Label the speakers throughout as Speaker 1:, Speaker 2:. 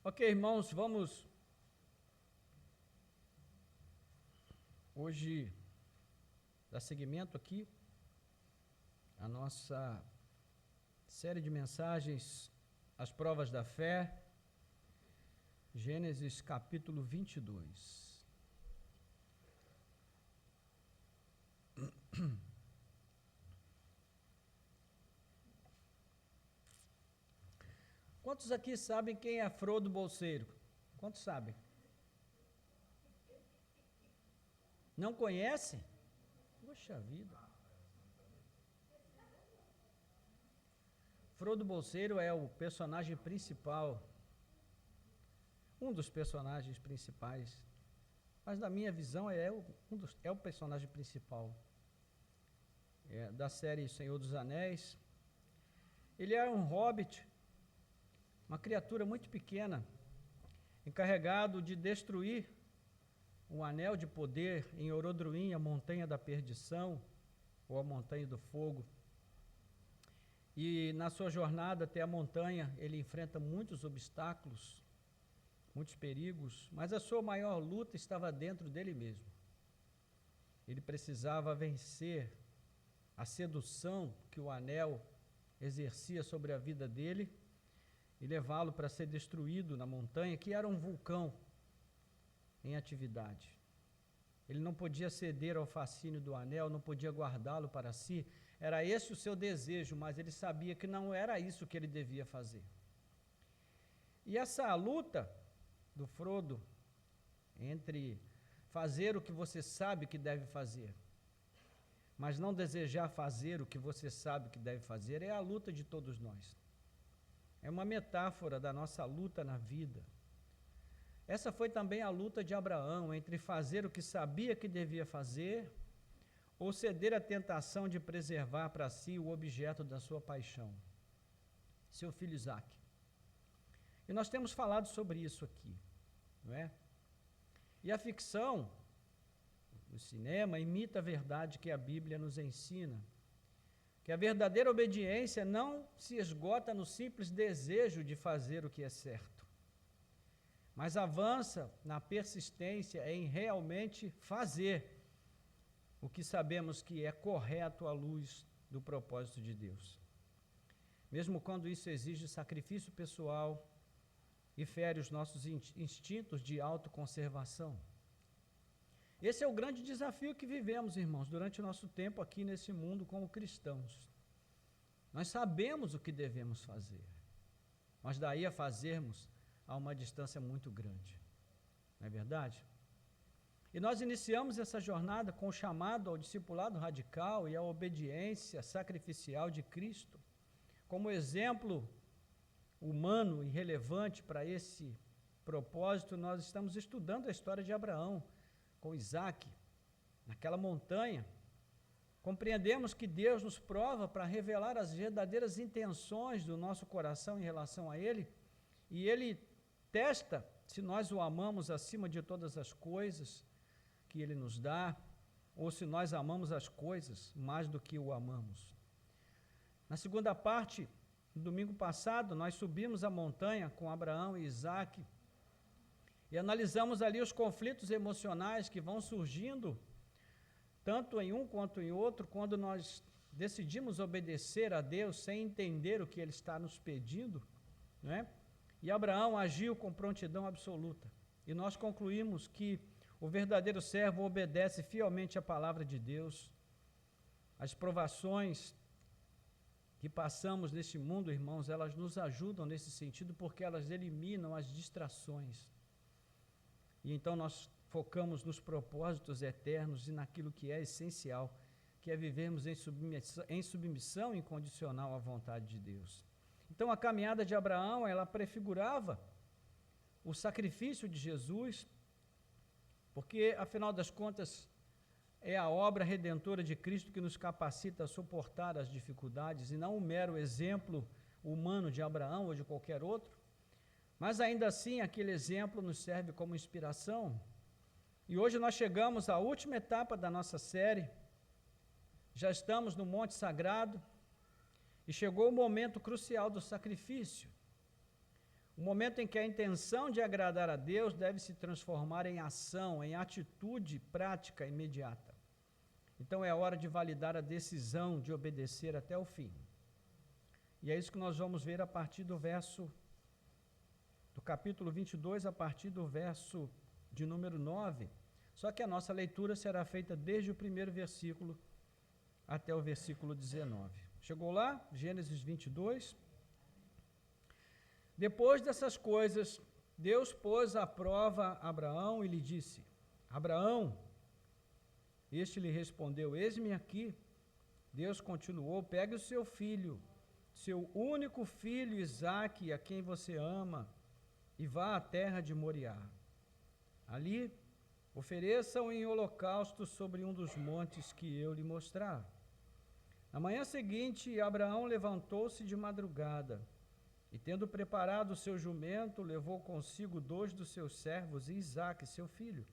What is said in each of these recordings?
Speaker 1: Ok, irmãos, vamos hoje dar seguimento aqui à nossa série de mensagens, As Provas da Fé, Gênesis capítulo 22. Quantos aqui sabem quem é Frodo Bolseiro? Quantos sabem? Não conhecem? Poxa vida. Frodo Bolseiro é o personagem principal, um dos personagens principais, mas na minha visão é o personagem principal da série Senhor dos Anéis. Ele é um hobbit, uma criatura muito pequena, encarregado de destruir um anel de poder em Orodruin, a montanha da perdição, ou a montanha do fogo. E na sua jornada até a montanha, ele enfrenta muitos obstáculos, muitos perigos, mas a sua maior luta estava dentro dele mesmo. Ele precisava vencer a sedução que o anel exercia sobre a vida dele e levá-lo para ser destruído na montanha, que era um vulcão em atividade. Ele não podia ceder ao fascínio do anel, não podia guardá-lo para si. Era esse o seu desejo, mas ele sabia que não era isso que ele devia fazer. E essa luta do Frodo entre fazer o que você sabe que deve fazer, mas não desejar fazer o que você sabe que deve fazer, é a luta de todos nós. É uma metáfora da nossa luta na vida. Essa foi também a luta de Abraão, entre fazer o que sabia que devia fazer ou ceder à tentação de preservar para si o objeto da sua paixão, seu filho Isaque. E nós temos falado sobre isso aqui, não é? E a ficção, o cinema, imita a verdade que a Bíblia nos ensina, que a verdadeira obediência não se esgota no simples desejo de fazer o que é certo, mas avança na persistência em realmente fazer o que sabemos que é correto à luz do propósito de Deus. Mesmo quando isso exige sacrifício pessoal e fere os nossos instintos de autoconservação. Esse é o grande desafio que vivemos, irmãos, durante o nosso tempo aqui nesse mundo como cristãos. Nós sabemos o que devemos fazer, mas daí a fazermos há uma distância muito grande. Não é verdade? E nós iniciamos essa jornada com o chamado ao discipulado radical e à obediência sacrificial de Cristo, como exemplo humano e relevante para esse propósito. Nós estamos estudando a história de Abraão com Isaque, naquela montanha. Compreendemos que Deus nos prova para revelar as verdadeiras intenções do nosso coração em relação a Ele, e Ele testa se nós o amamos acima de todas as coisas que Ele nos dá, ou se nós amamos as coisas mais do que o amamos. Na segunda parte, no domingo passado, nós subimos a montanha com Abraão e Isaque, e analisamos ali os conflitos emocionais que vão surgindo, tanto em um quanto em outro, quando nós decidimos obedecer a Deus sem entender o que Ele está nos pedindo, não é? E Abraão agiu com prontidão absoluta. E nós concluímos que o verdadeiro servo obedece fielmente à palavra de Deus. As provações que passamos neste mundo, irmãos, elas nos ajudam nesse sentido, porque elas eliminam as distrações. E então nós focamos nos propósitos eternos e naquilo que é essencial, que é vivermos em submissão incondicional à vontade de Deus. Então a caminhada de Abraão, ela prefigurava o sacrifício de Jesus, porque afinal das contas é a obra redentora de Cristo que nos capacita a suportar as dificuldades, e não um mero exemplo humano de Abraão ou de qualquer outro, mas ainda assim aquele exemplo nos serve como inspiração. E hoje nós chegamos à última etapa da nossa série, já estamos no Monte Sagrado, e chegou o momento crucial do sacrifício. O momento em que a intenção de agradar a Deus deve se transformar em ação, em atitude prática imediata. Então é hora de validar a decisão de obedecer até o fim. E é isso que nós vamos ver a partir do capítulo 22, a partir do verso de número 9. Só que a nossa leitura será feita desde o primeiro versículo até o versículo 19. Chegou lá? Gênesis 22. Depois dessas coisas, Deus pôs à prova Abraão e lhe disse: Abraão. Este lhe respondeu: Eis-me aqui. Deus continuou: Pegue o seu filho, seu único filho Isaque, a quem você ama, e vá à terra de Moriá. Ali, ofereça-o em holocausto sobre um dos montes que eu lhe mostrar. Na manhã seguinte, Abraão levantou-se de madrugada, e tendo preparado o seu jumento, levou consigo 2 dos seus servos e Isaque, seu filho.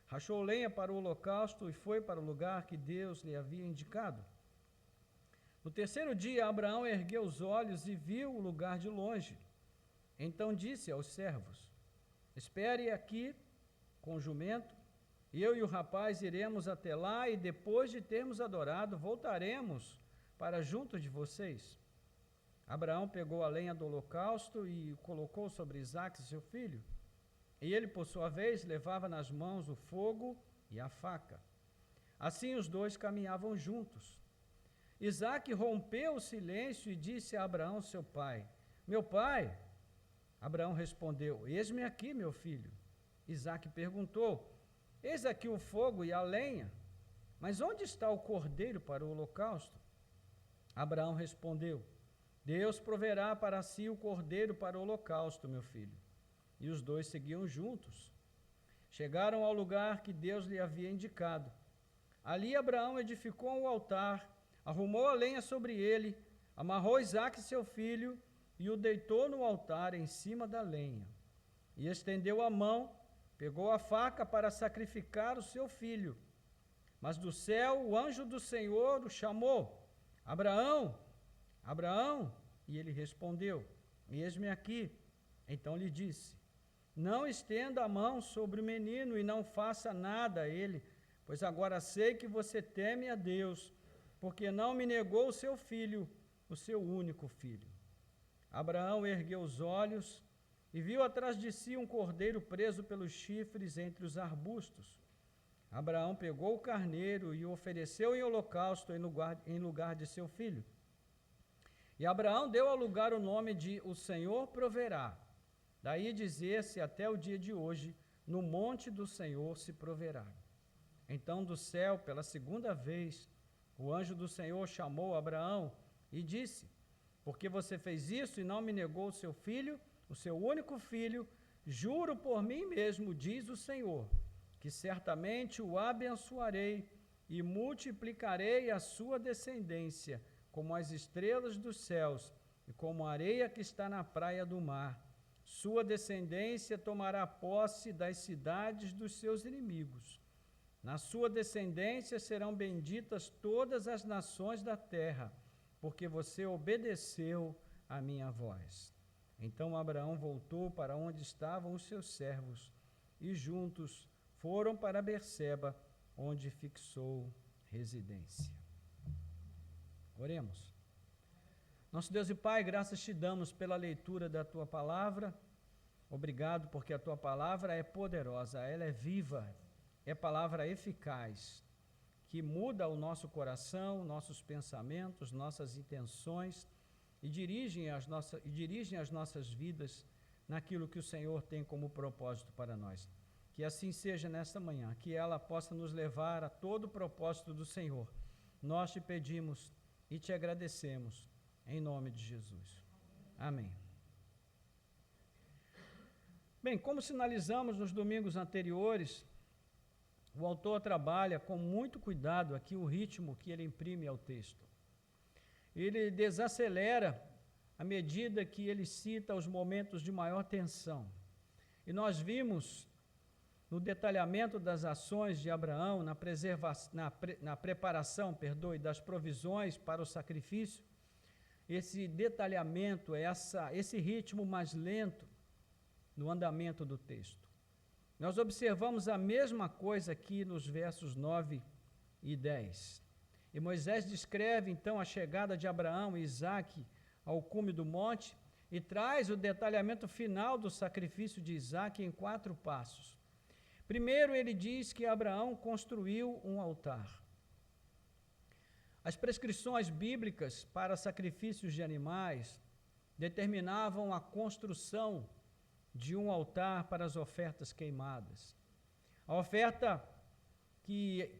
Speaker 1: Rachou lenha para o holocausto e foi para o lugar que Deus lhe havia indicado. No terceiro dia, Abraão ergueu os olhos e viu o lugar de longe. Então disse aos servos: Espere aqui com o jumento, eu e o rapaz iremos até lá, e depois de termos adorado, voltaremos para junto de vocês. Abraão pegou a lenha do holocausto e o colocou sobre Isaque, seu filho. E ele, por sua vez, levava nas mãos o fogo e a faca. Assim os dois caminhavam juntos. Isaque rompeu o silêncio e disse a Abraão, seu pai: Meu pai. Abraão respondeu: Eis-me aqui, meu filho. Isaque perguntou: Eis aqui o fogo e a lenha, mas onde está o cordeiro para o holocausto? Abraão respondeu: Deus proverá para si o cordeiro para o holocausto, meu filho. E os dois seguiam juntos. Chegaram ao lugar que Deus lhe havia indicado. Ali Abraão edificou um altar, arrumou a lenha sobre ele, amarrou Isaque, seu filho, e o deitou no altar em cima da lenha. E estendeu a mão, pegou a faca para sacrificar o seu filho. Mas do céu o anjo do Senhor o chamou: Abraão, Abraão. E ele respondeu: Eis-me aqui. Então lhe disse: Não estenda a mão sobre o menino e não faça nada a ele, pois agora sei que você teme a Deus, porque não me negou o seu filho, o seu único filho. Abraão ergueu os olhos e viu atrás de si um cordeiro preso pelos chifres entre os arbustos. Abraão pegou o carneiro e o ofereceu em holocausto em lugar de seu filho. E Abraão deu ao lugar o nome de O Senhor Proverá. Daí dizer-se até o dia de hoje: No monte do Senhor se proverá. Então do céu, pela segunda vez, o anjo do Senhor chamou Abraão e disse: Porque você fez isso e não me negou o seu filho, o seu único filho, juro por mim mesmo, diz o Senhor, que certamente o abençoarei e multiplicarei a sua descendência, como as estrelas dos céus e como a areia que está na praia do mar. Sua descendência tomará posse das cidades dos seus inimigos. Na sua descendência serão benditas todas as nações da terra, porque você obedeceu a minha voz. Então Abraão voltou para onde estavam os seus servos, e juntos foram para Berseba, onde fixou residência. Oremos. Nosso Deus e Pai, graças te damos pela leitura da tua palavra. Obrigado porque a tua palavra é poderosa, ela é viva, é palavra eficaz, que muda o nosso coração, nossos pensamentos, nossas intenções e dirigem as nossas vidas naquilo que o Senhor tem como propósito para nós. Que assim seja nesta manhã, que ela possa nos levar a todo o propósito do Senhor. Nós te pedimos e te agradecemos, em nome de Jesus. Amém. Bem, como sinalizamos nos domingos anteriores, o autor trabalha com muito cuidado aqui o ritmo que ele imprime ao texto. Ele desacelera à medida que ele cita os momentos de maior tensão. E nós vimos no detalhamento das ações de Abraão, na preparação das provisões para o sacrifício, esse detalhamento, esse ritmo mais lento no andamento do texto. Nós observamos a mesma coisa aqui nos versos 9 e 10. E Moisés descreve então a chegada de Abraão e Isaque ao cume do monte e traz o detalhamento final do sacrifício de Isaque em 4 passos. Primeiro, ele diz que Abraão construiu um altar. As prescrições bíblicas para sacrifícios de animais determinavam a construção de um altar para as ofertas queimadas. A oferta que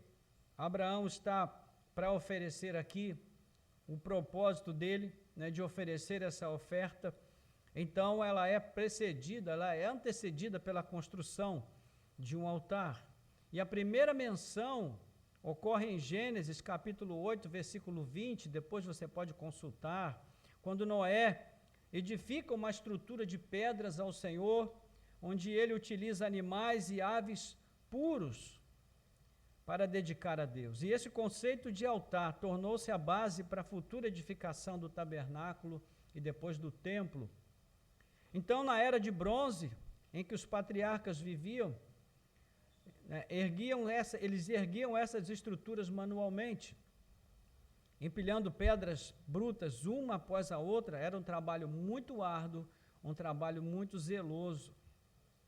Speaker 1: Abraão está para oferecer aqui, o propósito dele, né, de oferecer essa oferta, então ela é antecedida pela construção de um altar. E a primeira menção ocorre em Gênesis capítulo 8, versículo 20, depois você pode consultar, quando Noé edifica uma estrutura de pedras ao Senhor, onde ele utiliza animais e aves puros para dedicar a Deus. E esse conceito de altar tornou-se a base para a futura edificação do tabernáculo e depois do templo. Então, na era de bronze, em que os patriarcas viviam, eles erguiam essas estruturas manualmente, empilhando pedras brutas uma após a outra. Era um trabalho muito árduo, um trabalho muito zeloso,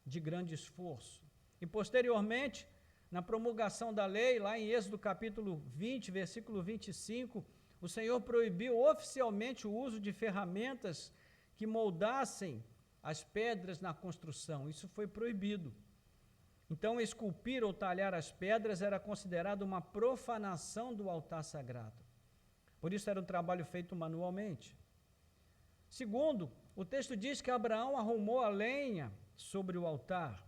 Speaker 1: de grande esforço. E posteriormente, na promulgação da lei, lá em Êxodo capítulo 20, versículo 25, o Senhor proibiu oficialmente o uso de ferramentas que moldassem as pedras na construção. Isso foi proibido. Então, esculpir ou talhar as pedras era considerado uma profanação do altar sagrado. Por isso era um trabalho feito manualmente. Segundo, o texto diz que Abraão arrumou a lenha sobre o altar.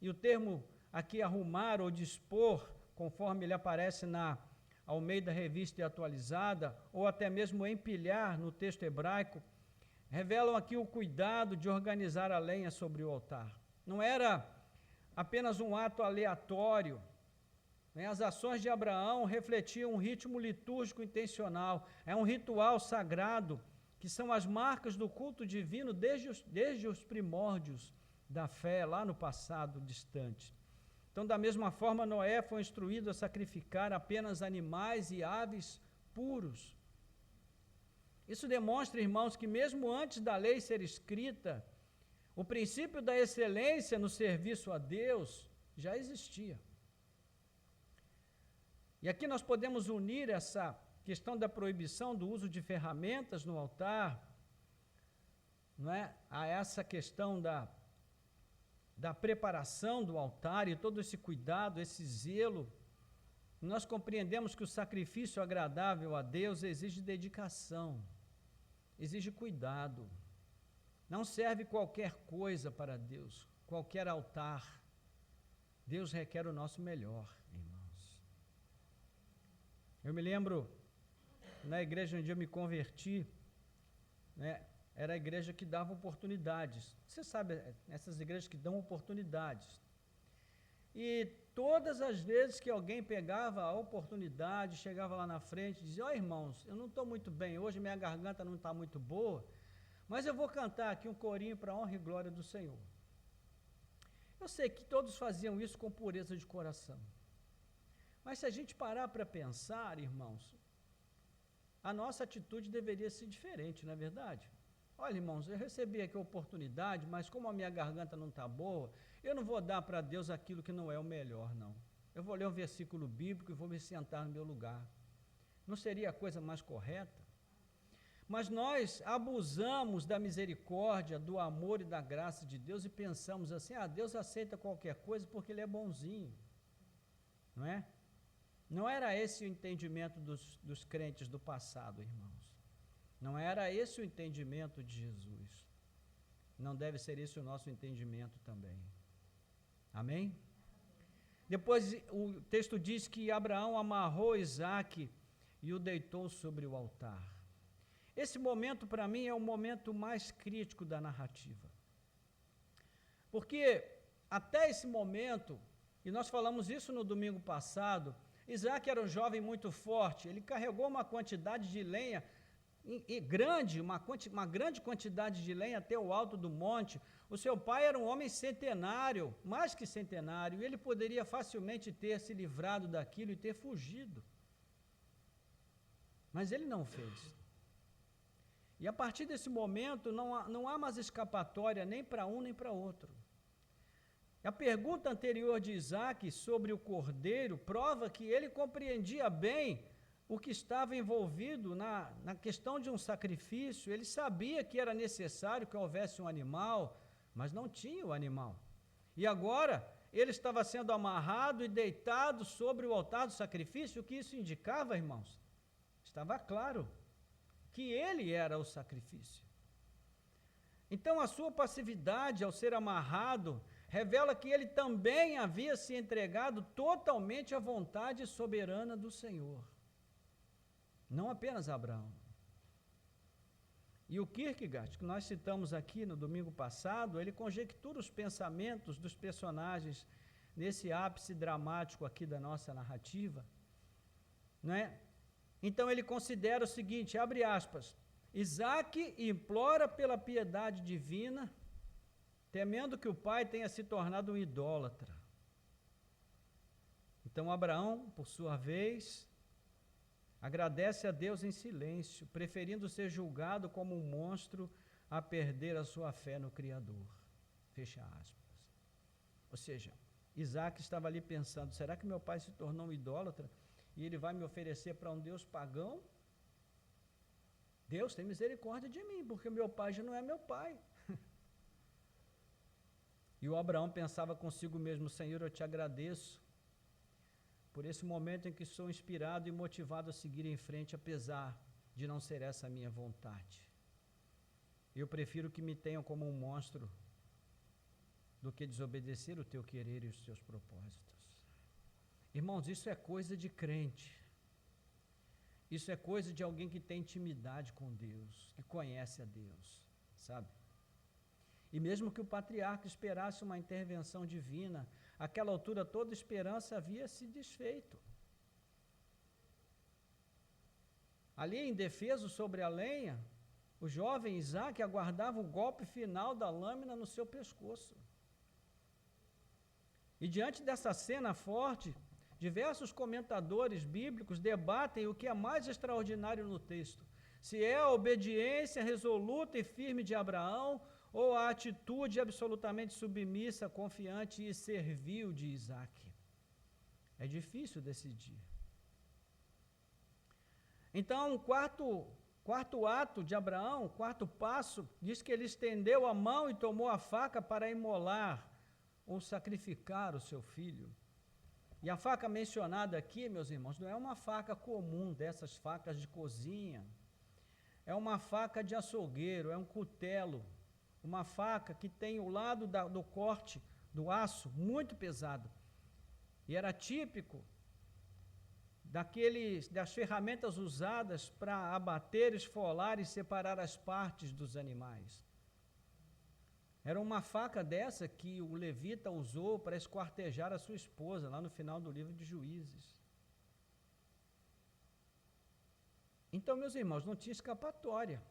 Speaker 1: E o termo aqui, arrumar ou dispor, conforme ele aparece na Almeida Revista e Atualizada, ou até mesmo empilhar no texto hebraico, revelam aqui o cuidado de organizar a lenha sobre o altar. Não era apenas um ato aleatório. As ações de Abraão refletiam um ritmo litúrgico intencional. É um ritual sagrado, que são as marcas do culto divino desde os primórdios da fé, lá no passado distante. Então, da mesma forma, Noé foi instruído a sacrificar apenas animais e aves puros. Isso demonstra, irmãos, que mesmo antes da lei ser escrita, o princípio da excelência no serviço a Deus já existia. E aqui nós podemos unir essa questão da proibição do uso de ferramentas no altar, não é, a essa questão da preparação do altar e todo esse cuidado, esse zelo. Nós compreendemos que o sacrifício agradável a Deus exige dedicação, exige cuidado. Não serve qualquer coisa para Deus, qualquer altar. Deus requer o nosso melhor, irmãos. Eu me lembro, na igreja onde eu me converti, era a igreja que dava oportunidades. Você sabe, essas igrejas que dão oportunidades. E todas as vezes que alguém pegava a oportunidade, chegava lá na frente e dizia: ó, irmãos, eu não estou muito bem hoje, minha garganta não está muito boa, mas eu vou cantar aqui um corinho para a honra e glória do Senhor. Eu sei que todos faziam isso com pureza de coração. Mas se a gente parar para pensar, irmãos, a nossa atitude deveria ser diferente, não é verdade? Olha, irmãos, eu recebi aqui a oportunidade, mas como a minha garganta não está boa, eu não vou dar para Deus aquilo que não é o melhor, não. Eu vou ler um versículo bíblico e vou me sentar no meu lugar. Não seria a coisa mais correta? Mas nós abusamos da misericórdia, do amor e da graça de Deus e pensamos assim: Deus aceita qualquer coisa porque Ele é bonzinho, não é? Não era esse o entendimento dos crentes do passado, irmãos. Não era esse o entendimento de Jesus. Não deve ser esse o nosso entendimento também. Amém? Depois o texto diz que Abraão amarrou Isaque e o deitou sobre o altar. Esse momento, para mim, é o momento mais crítico da narrativa. Porque até esse momento, e nós falamos isso no domingo passado, Isaque era um jovem muito forte, ele carregou uma quantidade de lenha grande, uma grande quantidade de lenha até o alto do monte. O seu pai era um homem centenário, mais que centenário, e ele poderia facilmente ter se livrado daquilo e ter fugido. Mas ele não fez. E a partir desse momento não há mais escapatória nem para um nem para outro. A pergunta anterior de Isaac sobre o cordeiro prova que ele compreendia bem o que estava envolvido na questão de um sacrifício. Ele sabia que era necessário que houvesse um animal, mas não tinha o animal. E agora ele estava sendo amarrado e deitado sobre o altar do sacrifício. O que isso indicava, irmãos? Estava claro que ele era o sacrifício. Então a sua passividade ao ser amarrado revela que ele também havia se entregado totalmente à vontade soberana do Senhor. Não apenas Abraão. E o Kierkegaard, que nós citamos aqui no domingo passado, ele conjectura os pensamentos dos personagens nesse ápice dramático aqui da nossa narrativa, não é? Então ele considera o seguinte, abre aspas, Isaac implora pela piedade divina, temendo que o pai tenha se tornado um idólatra. Então Abraão, por sua vez, agradece a Deus em silêncio, preferindo ser julgado como um monstro a perder a sua fé no Criador. Fecha aspas. Ou seja, Isaac estava ali pensando, será que meu pai se tornou um idólatra e ele vai me oferecer para um Deus pagão? Deus tem misericórdia de mim, porque meu pai já não é meu pai. E o Abraão pensava consigo mesmo, Senhor, eu te agradeço por esse momento em que sou inspirado e motivado a seguir em frente, apesar de não ser essa a minha vontade. Eu prefiro que me tenham como um monstro do que desobedecer o teu querer e os teus propósitos. Irmãos, isso é coisa de crente. Isso é coisa de alguém que tem intimidade com Deus, que conhece a Deus, sabe? E mesmo que o patriarca esperasse uma intervenção divina, àquela altura toda esperança havia se desfeito. Ali, indefeso sobre a lenha, o jovem Isaac aguardava o golpe final da lâmina no seu pescoço. E diante dessa cena forte, diversos comentadores bíblicos debatem o que é mais extraordinário no texto. Se é a obediência resoluta e firme de Abraão, ou a atitude absolutamente submissa, confiante e servil de Isaac. É difícil decidir. Então, o quarto ato de Abraão, o quarto passo, diz que ele estendeu a mão e tomou a faca para imolar ou sacrificar o seu filho. E a faca mencionada aqui, meus irmãos, não é uma faca comum dessas facas de cozinha. É uma faca de açougueiro, é um cutelo. Uma faca que tem o lado do corte do aço muito pesado. E era típico das ferramentas usadas para abater, esfolar e separar as partes dos animais. Era uma faca dessa que o levita usou para esquartejar a sua esposa, lá no final do livro de Juízes. Então, meus irmãos, não tinha escapatória.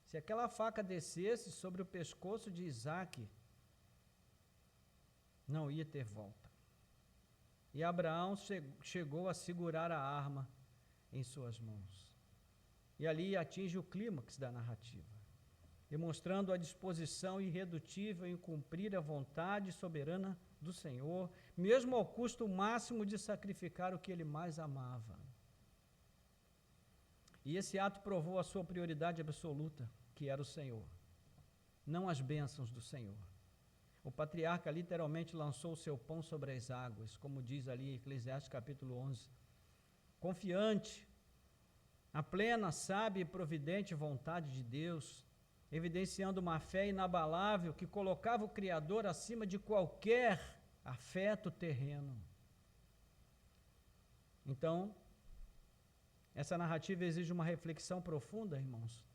Speaker 1: Se aquela faca descesse sobre o pescoço de Isaac, não ia ter volta. E Abraão chegou a segurar a arma em suas mãos. E ali atinge o clímax da narrativa, demonstrando a disposição irredutível em cumprir a vontade soberana do Senhor, mesmo ao custo máximo de sacrificar o que ele mais amava. E esse ato provou a sua prioridade absoluta, que era o Senhor, não as bênçãos do Senhor. O patriarca literalmente lançou o seu pão sobre as águas, como diz ali em Eclesiastes capítulo 11. Confiante, a plena, sábia e providente vontade de Deus, evidenciando uma fé inabalável que colocava o Criador acima de qualquer afeto terreno. Então, essa narrativa exige uma reflexão profunda, irmãos,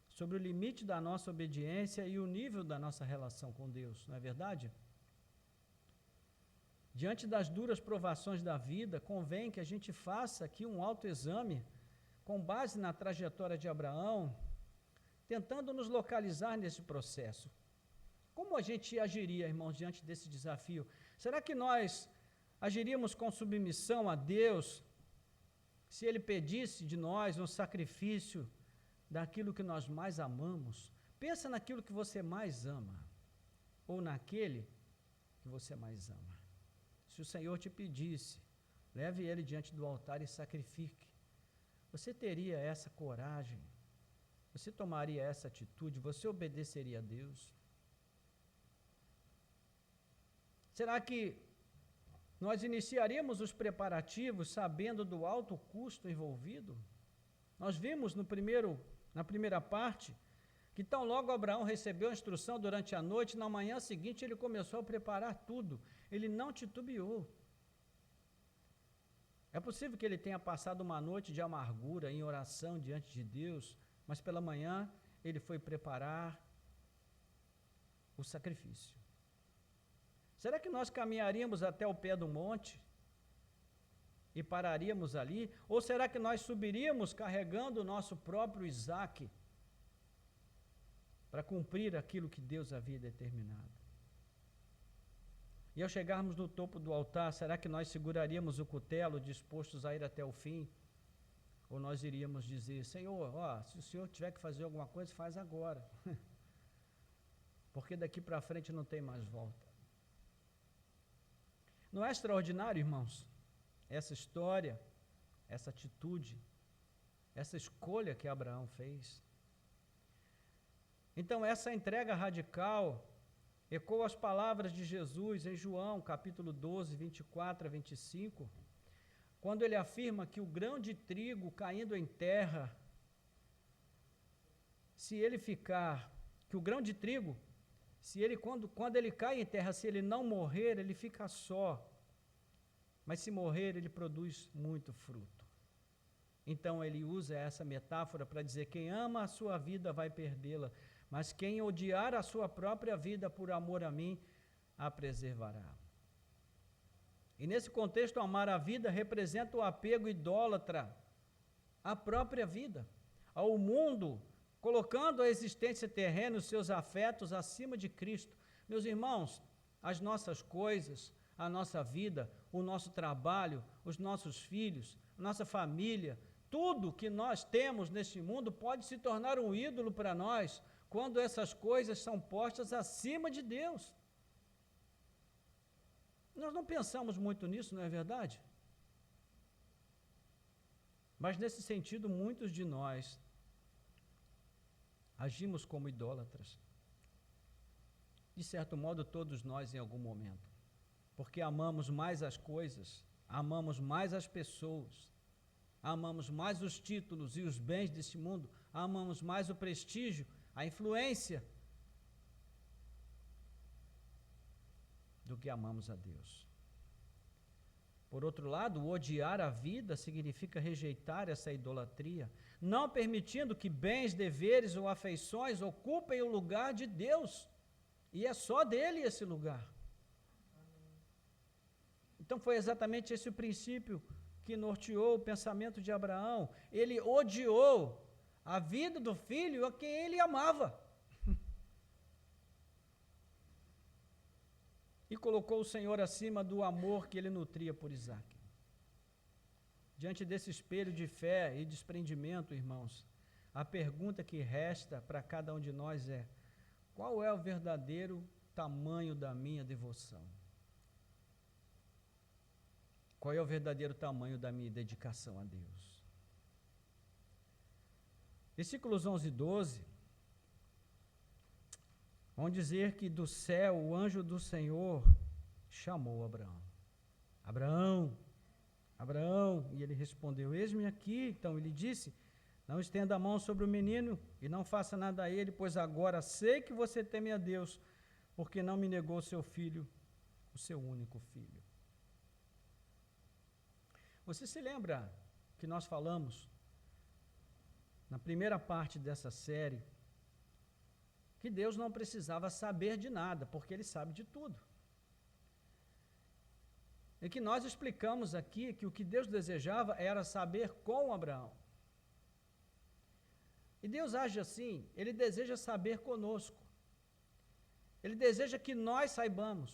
Speaker 1: sobre o limite da nossa obediência e o nível da nossa relação com Deus, não é verdade? Diante das duras provações da vida, convém que a gente faça aqui um autoexame com base na trajetória de Abraão, tentando nos localizar nesse processo. Como a gente agiria, irmãos, diante desse desafio? Será que nós agiríamos com submissão a Deus se Ele pedisse de nós um sacrifício daquilo que nós mais amamos? Pensa naquilo que você mais ama, ou naquele que você mais ama. Se o Senhor te pedisse, leve ele diante do altar e sacrifique. Você teria essa coragem? Você tomaria essa atitude? Você obedeceria a Deus? Será que nós iniciaríamos os preparativos sabendo do alto custo envolvido? Nós vimos na primeira parte que tão logo Abraão recebeu a instrução durante a noite, na manhã seguinte ele começou a preparar tudo. Ele não titubeou. É possível que ele tenha passado uma noite de amargura em oração diante de Deus, mas pela manhã ele foi preparar o sacrifício. Será que nós caminharíamos até o pé do monte e pararíamos ali? Ou será que nós subiríamos carregando o nosso próprio Isaque para cumprir aquilo que Deus havia determinado? E ao chegarmos no topo do altar, será que nós seguraríamos o cutelo dispostos a ir até o fim? Ou nós iríamos dizer, Senhor, se o Senhor tiver que fazer alguma coisa, faz agora. Porque daqui para frente não tem mais volta. Não é extraordinário, irmãos, essa história, essa atitude, essa escolha que Abraão fez? Então, essa entrega radical ecoa as palavras de Jesus em João, capítulo 12, 24 a 25, quando ele afirma que o grão de trigo caindo em terra, que o grão de trigo, quando ele cai em terra, se ele não morrer, ele fica só, mas se morrer, ele produz muito fruto. Então, ele usa essa metáfora para dizer, quem ama a sua vida vai perdê-la, mas quem odiar a sua própria vida por amor a mim, a preservará. E nesse contexto, amar a vida representa o apego idólatra à própria vida, ao mundo, colocando a existência terrena e os seus afetos acima de Cristo. Meus irmãos, as nossas coisas, a nossa vida, o nosso trabalho, os nossos filhos, nossa família, tudo que nós temos neste mundo pode se tornar um ídolo para nós, quando essas coisas são postas acima de Deus. Nós não pensamos muito nisso, não é verdade? Mas nesse sentido, muitos de nós agimos como idólatras. De certo modo, todos nós em algum momento. Porque amamos mais as coisas, amamos mais as pessoas, amamos mais os títulos e os bens desse mundo, amamos mais o prestígio, a influência, do que amamos a Deus. Por outro lado, odiar a vida significa rejeitar essa idolatria, não permitindo que bens, deveres ou afeições ocupem o lugar de Deus, e é só dele esse lugar. Então foi exatamente esse o princípio que norteou o pensamento de Abraão. Ele odiou a vida do filho a quem ele amava. E colocou o Senhor acima do amor que ele nutria por Isaque. Diante desse espelho de fé e desprendimento, irmãos, a pergunta que resta para cada um de nós é: qual é o verdadeiro tamanho da minha devoção? Qual é o verdadeiro tamanho da minha dedicação a Deus? Versículos 11 e 12 vão dizer que do céu o anjo do Senhor chamou Abraão. Abraão, Abraão, e ele respondeu, eis-me aqui. Então ele disse, não estenda a mão sobre o menino e não faça nada a ele, pois agora sei que você teme a Deus, porque não me negou seu filho, o seu único filho. Você se lembra que nós falamos na primeira parte dessa série que Deus não precisava saber de nada, porque Ele sabe de tudo. E que nós explicamos aqui que o que Deus desejava era saber com Abraão. E Deus age assim, Ele deseja saber conosco. Ele deseja que nós saibamos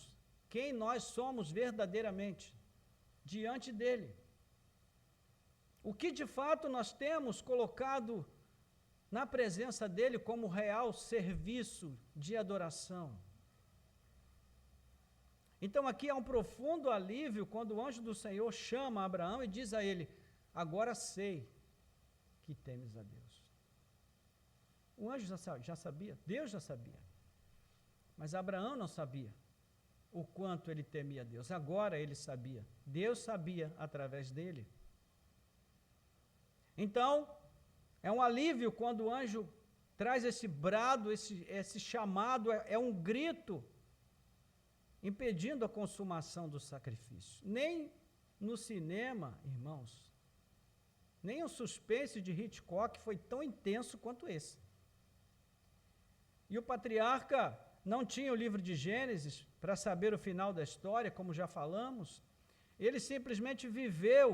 Speaker 1: quem nós somos verdadeiramente diante dEle. O que de fato nós temos colocado na presença dEle como real serviço de adoração. Então aqui há um profundo alívio quando o anjo do Senhor chama Abraão e diz a ele: agora sei que temes a Deus. O anjo já sabia, Deus já sabia, mas Abraão não sabia o quanto ele temia a Deus. Agora ele sabia, Deus sabia através dele. Então, é um alívio quando o anjo traz esse brado, esse chamado, é um grito impedindo a consumação do sacrifício. Nem no cinema, irmãos, nem o suspense de Hitchcock foi tão intenso quanto esse. E o patriarca não tinha o livro de Gênesis para saber o final da história, como já falamos. Ele simplesmente viveu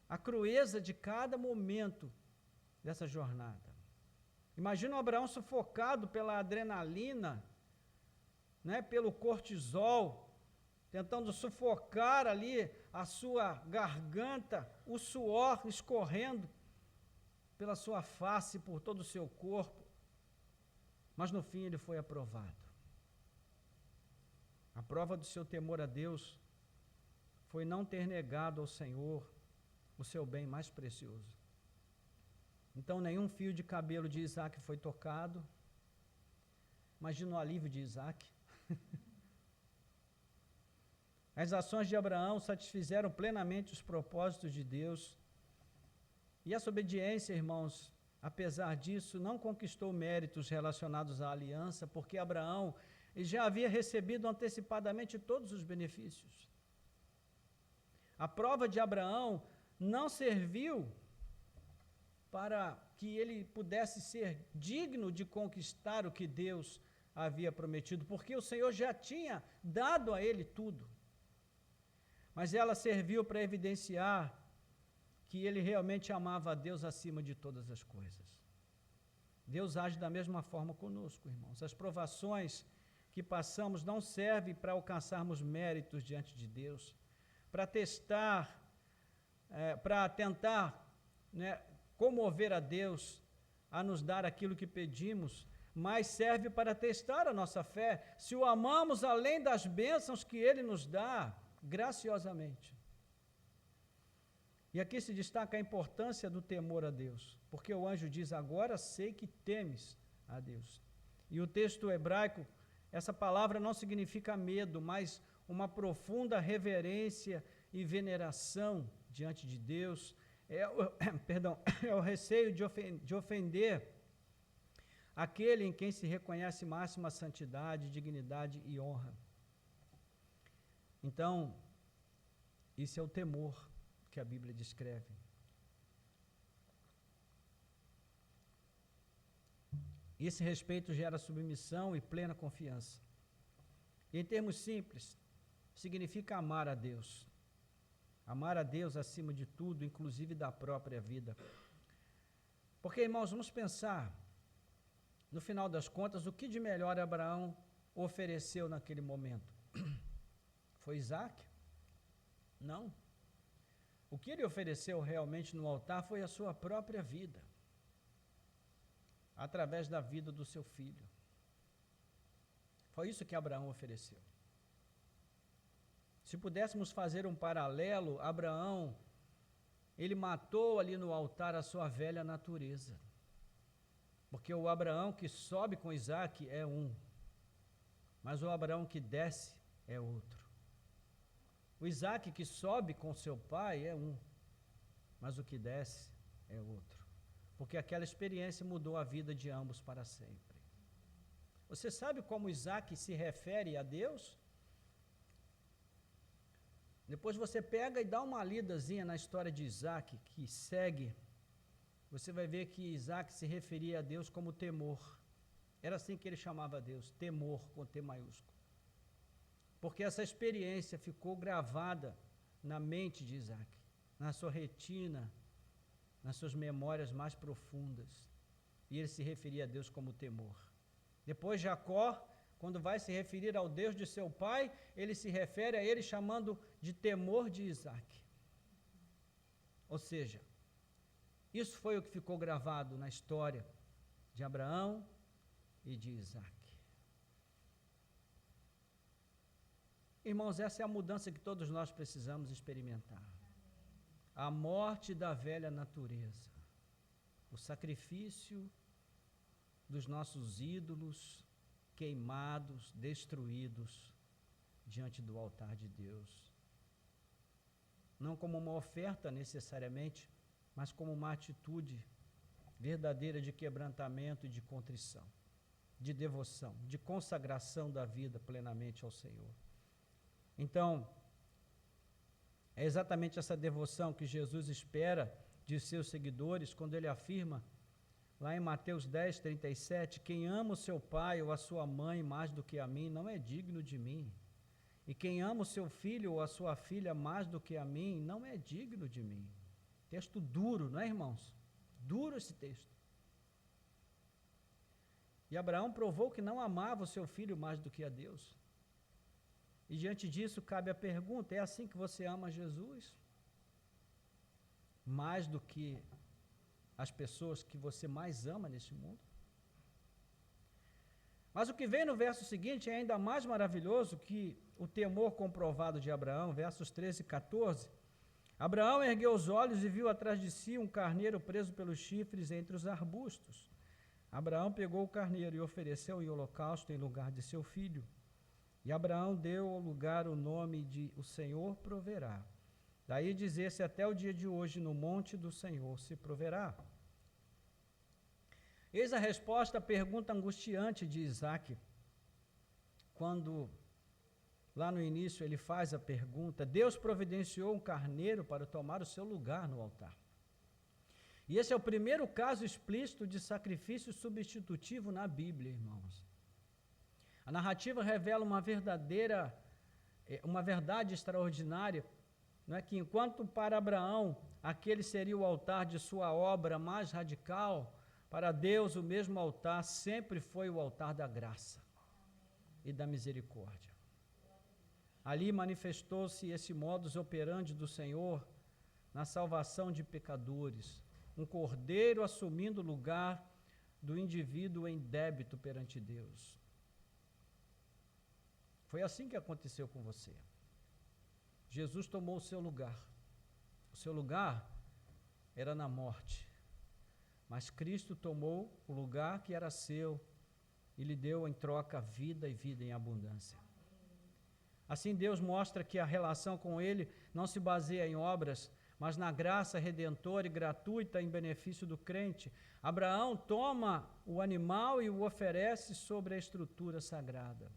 Speaker 1: a crueza de cada momento dessa jornada. Imagina o Abraão sufocado pela adrenalina, né, pelo cortisol, tentando sufocar ali a sua garganta, o suor escorrendo pela sua face, por todo o seu corpo. Mas no fim ele foi aprovado. A prova do seu temor a Deus foi não ter negado ao Senhor o seu bem mais precioso. Então nenhum fio de cabelo de Isaac foi tocado. Imagina o alívio de Isaac. As ações de Abraão satisfizeram plenamente os propósitos de Deus. E essa obediência, irmãos, apesar disso, não conquistou méritos relacionados à aliança, porque Abraão já havia recebido antecipadamente todos os benefícios. A prova de Abraão não serviu para que ele pudesse ser digno de conquistar o que Deus havia prometido, porque o Senhor já tinha dado a ele tudo. Mas ela serviu para evidenciar que ele realmente amava a Deus acima de todas as coisas. Deus age da mesma forma conosco, irmãos. As provações que passamos não servem para alcançarmos méritos diante de Deus, para testar, para tentar, né, comover a Deus a nos dar aquilo que pedimos, mas serve para testar a nossa fé, se o amamos além das bênçãos que Ele nos dá, graciosamente. E aqui se destaca a importância do temor a Deus, porque o anjo diz: agora sei que temes a Deus. E o texto hebraico, essa palavra não significa medo, mas uma profunda reverência e veneração diante de Deus. É o receio de ofender aquele em quem se reconhece máxima santidade, dignidade e honra. Então, isso é o temor que a Bíblia descreve. Esse respeito gera submissão e plena confiança. Em termos simples, significa amar a Deus. Amar a Deus acima de tudo, inclusive da própria vida. Porque, irmãos, vamos pensar, no final das contas, o que de melhor Abraão ofereceu naquele momento? Foi Isaac? Não. O que ele ofereceu realmente no altar foi a sua própria vida, através da vida do seu filho. Foi isso que Abraão ofereceu. Se pudéssemos fazer um paralelo, Abraão, ele matou ali no altar a sua velha natureza. Porque o Abraão que sobe com Isaac é um, mas o Abraão que desce é outro. O Isaac que sobe com seu pai é um, mas o que desce é outro. Porque aquela experiência mudou a vida de ambos para sempre. Você sabe como Isaac se refere a Deus? Depois você pega e dá uma lidazinha na história de Isaac, que segue. Você vai ver que Isaac se referia a Deus como temor. Era assim que ele chamava a Deus, temor com T maiúsculo. Porque essa experiência ficou gravada na mente de Isaac, na sua retina, nas suas memórias mais profundas. e ele se referia a Deus como temor. Depois Jacó, quando vai se referir ao Deus de seu pai, ele se refere a ele chamando de temor de Isaac. Ou seja, isso foi o que ficou gravado na história de Abraão e de Isaac. Irmãos, essa é a mudança que todos nós precisamos experimentar. A morte da velha natureza. O sacrifício dos nossos ídolos queimados, destruídos diante do altar de Deus. Não como uma oferta necessariamente, mas como uma atitude verdadeira de quebrantamento e de contrição, de devoção, de consagração da vida plenamente ao Senhor. Então, é exatamente essa devoção que Jesus espera de seus seguidores quando ele afirma, lá em Mateus 10, 37, quem ama o seu pai ou a sua mãe mais do que a mim, não é digno de mim. E quem ama o seu filho ou a sua filha mais do que a mim, não é digno de mim. Texto duro, não é, irmãos? Duro esse texto. E Abraão provou que não amava o seu filho mais do que a Deus. E diante disso cabe a pergunta, é assim que você ama Jesus? Mais do que as pessoas que você mais ama neste mundo? Mas o que vem no verso seguinte é ainda mais maravilhoso que o temor comprovado de Abraão, versos 13 e 14. Abraão ergueu os olhos e viu atrás de si um carneiro preso pelos chifres entre os arbustos. Abraão pegou o carneiro e ofereceu em holocausto em lugar de seu filho. E Abraão deu ao lugar o nome de O Senhor proverá. Daí dizer-se até o dia de hoje, no monte do Senhor se proverá. Eis a resposta à pergunta angustiante de Isaac, quando, lá no início, ele faz a pergunta, Deus providenciou um carneiro para tomar o seu lugar no altar. E esse é o primeiro caso explícito de sacrifício substitutivo na Bíblia, irmãos. A narrativa revela uma verdade extraordinária, não é que enquanto para Abraão aquele seria o altar de sua obra mais radical, para Deus o mesmo altar sempre foi o altar da graça e da misericórdia. Ali manifestou-se esse modus operandi do Senhor na salvação de pecadores, um cordeiro assumindo o lugar do indivíduo em débito perante Deus. Foi assim que aconteceu com você. Jesus tomou o seu lugar. O seu lugar era na morte. Mas Cristo tomou o lugar que era seu e lhe deu em troca vida e vida em abundância. Assim Deus mostra que a relação com Ele não se baseia em obras, mas na graça redentora e gratuita em benefício do crente. Abraão toma o animal e o oferece sobre a estrutura sagrada.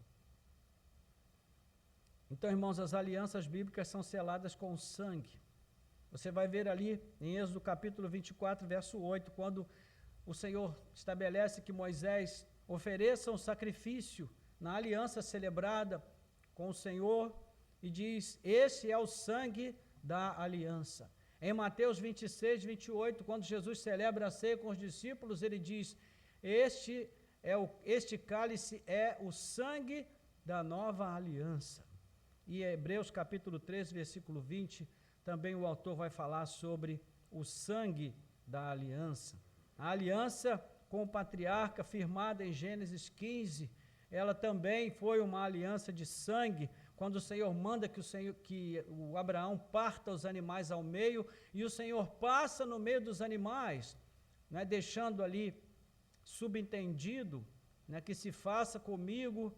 Speaker 1: Então, irmãos, as alianças bíblicas são seladas com sangue. Você vai ver ali em Êxodo capítulo 24, verso 8, quando o Senhor estabelece que Moisés ofereça um sacrifício na aliança celebrada com o Senhor e diz, esse é o sangue da aliança. Em Mateus 26, 28, quando Jesus celebra a ceia com os discípulos, ele diz, este cálice é o sangue da nova aliança. E em Hebreus capítulo 13, versículo 20, também o autor vai falar sobre o sangue da aliança. A aliança com o patriarca, firmada em Gênesis 15, ela também foi uma aliança de sangue, quando o Senhor manda que o Abraão parta os animais ao meio, e o Senhor passa no meio dos animais, né, deixando ali subentendido, né, que se faça comigo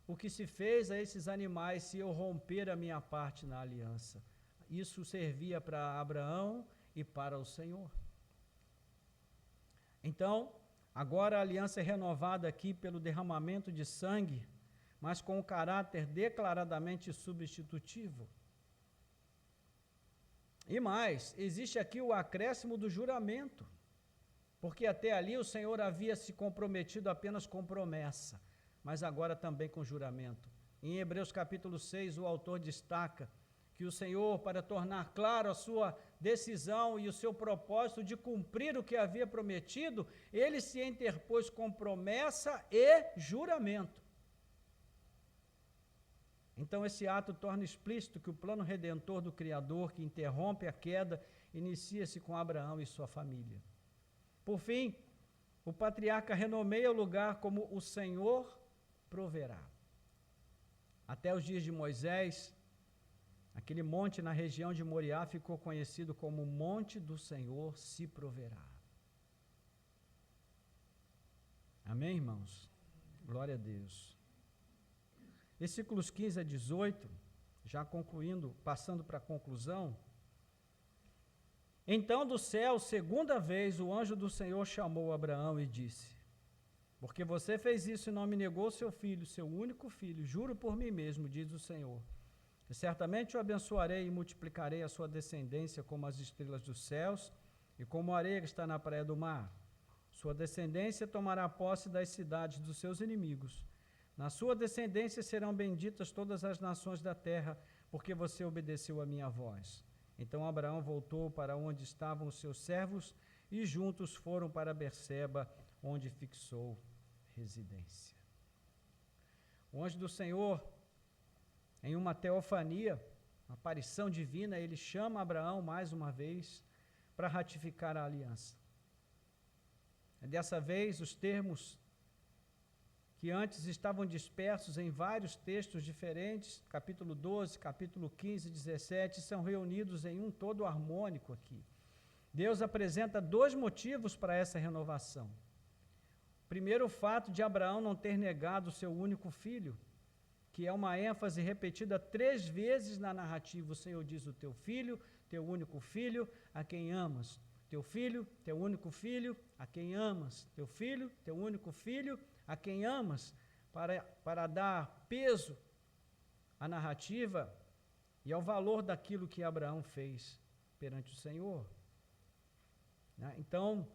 Speaker 1: o que se fez a esses animais se eu romper a minha parte na aliança. Isso servia para Abraão e para o Senhor. Então, agora a aliança é renovada aqui pelo derramamento de sangue, mas com um caráter declaradamente substitutivo. E mais, existe aqui o acréscimo do juramento, porque até ali o Senhor havia se comprometido apenas com promessa, mas agora também com juramento. Em Hebreus capítulo 6, o autor destaca que o Senhor, para tornar claro a sua decisão e o seu propósito de cumprir o que havia prometido, ele se interpôs com promessa e juramento. Então, esse ato torna explícito que o plano redentor do Criador, que interrompe a queda, inicia-se com Abraão e sua família. Por fim, o patriarca renomeia o lugar como o Senhor proverá. Até os dias de Moisés, aquele monte na região de Moriá ficou conhecido como Monte do Senhor se proverá. Amém, irmãos? Glória a Deus. Versículos 15 a 18, já concluindo, passando para a conclusão. Então do céu, segunda vez, o anjo do Senhor chamou Abraão e disse: porque você fez isso e não me negou seu filho, seu único filho, juro por mim mesmo, diz o Senhor, que certamente o abençoarei e multiplicarei a sua descendência como as estrelas dos céus e como a areia que está na praia do mar. Sua descendência tomará posse das cidades dos seus inimigos. Na sua descendência serão benditas todas as nações da terra, porque você obedeceu a minha voz. Então Abraão voltou para onde estavam os seus servos e juntos foram para Berseba, onde fixou residência. O anjo do Senhor, em uma teofania, uma aparição divina, ele chama Abraão mais uma vez para ratificar a aliança. Dessa vez, os termos que antes estavam dispersos em vários textos diferentes, capítulo 12, capítulo 15, 17, são reunidos em um todo harmônico aqui. Deus apresenta dois motivos para essa renovação. Primeiro, o fato de Abraão não ter negado o seu único filho, que é uma ênfase repetida 3 vezes na narrativa. O Senhor diz: o teu filho, teu único filho, a quem amas. Teu filho, teu único filho, a quem amas. Teu filho, teu único filho, a quem amas, para dar peso à narrativa e ao valor daquilo que Abraão fez perante o Senhor. Então,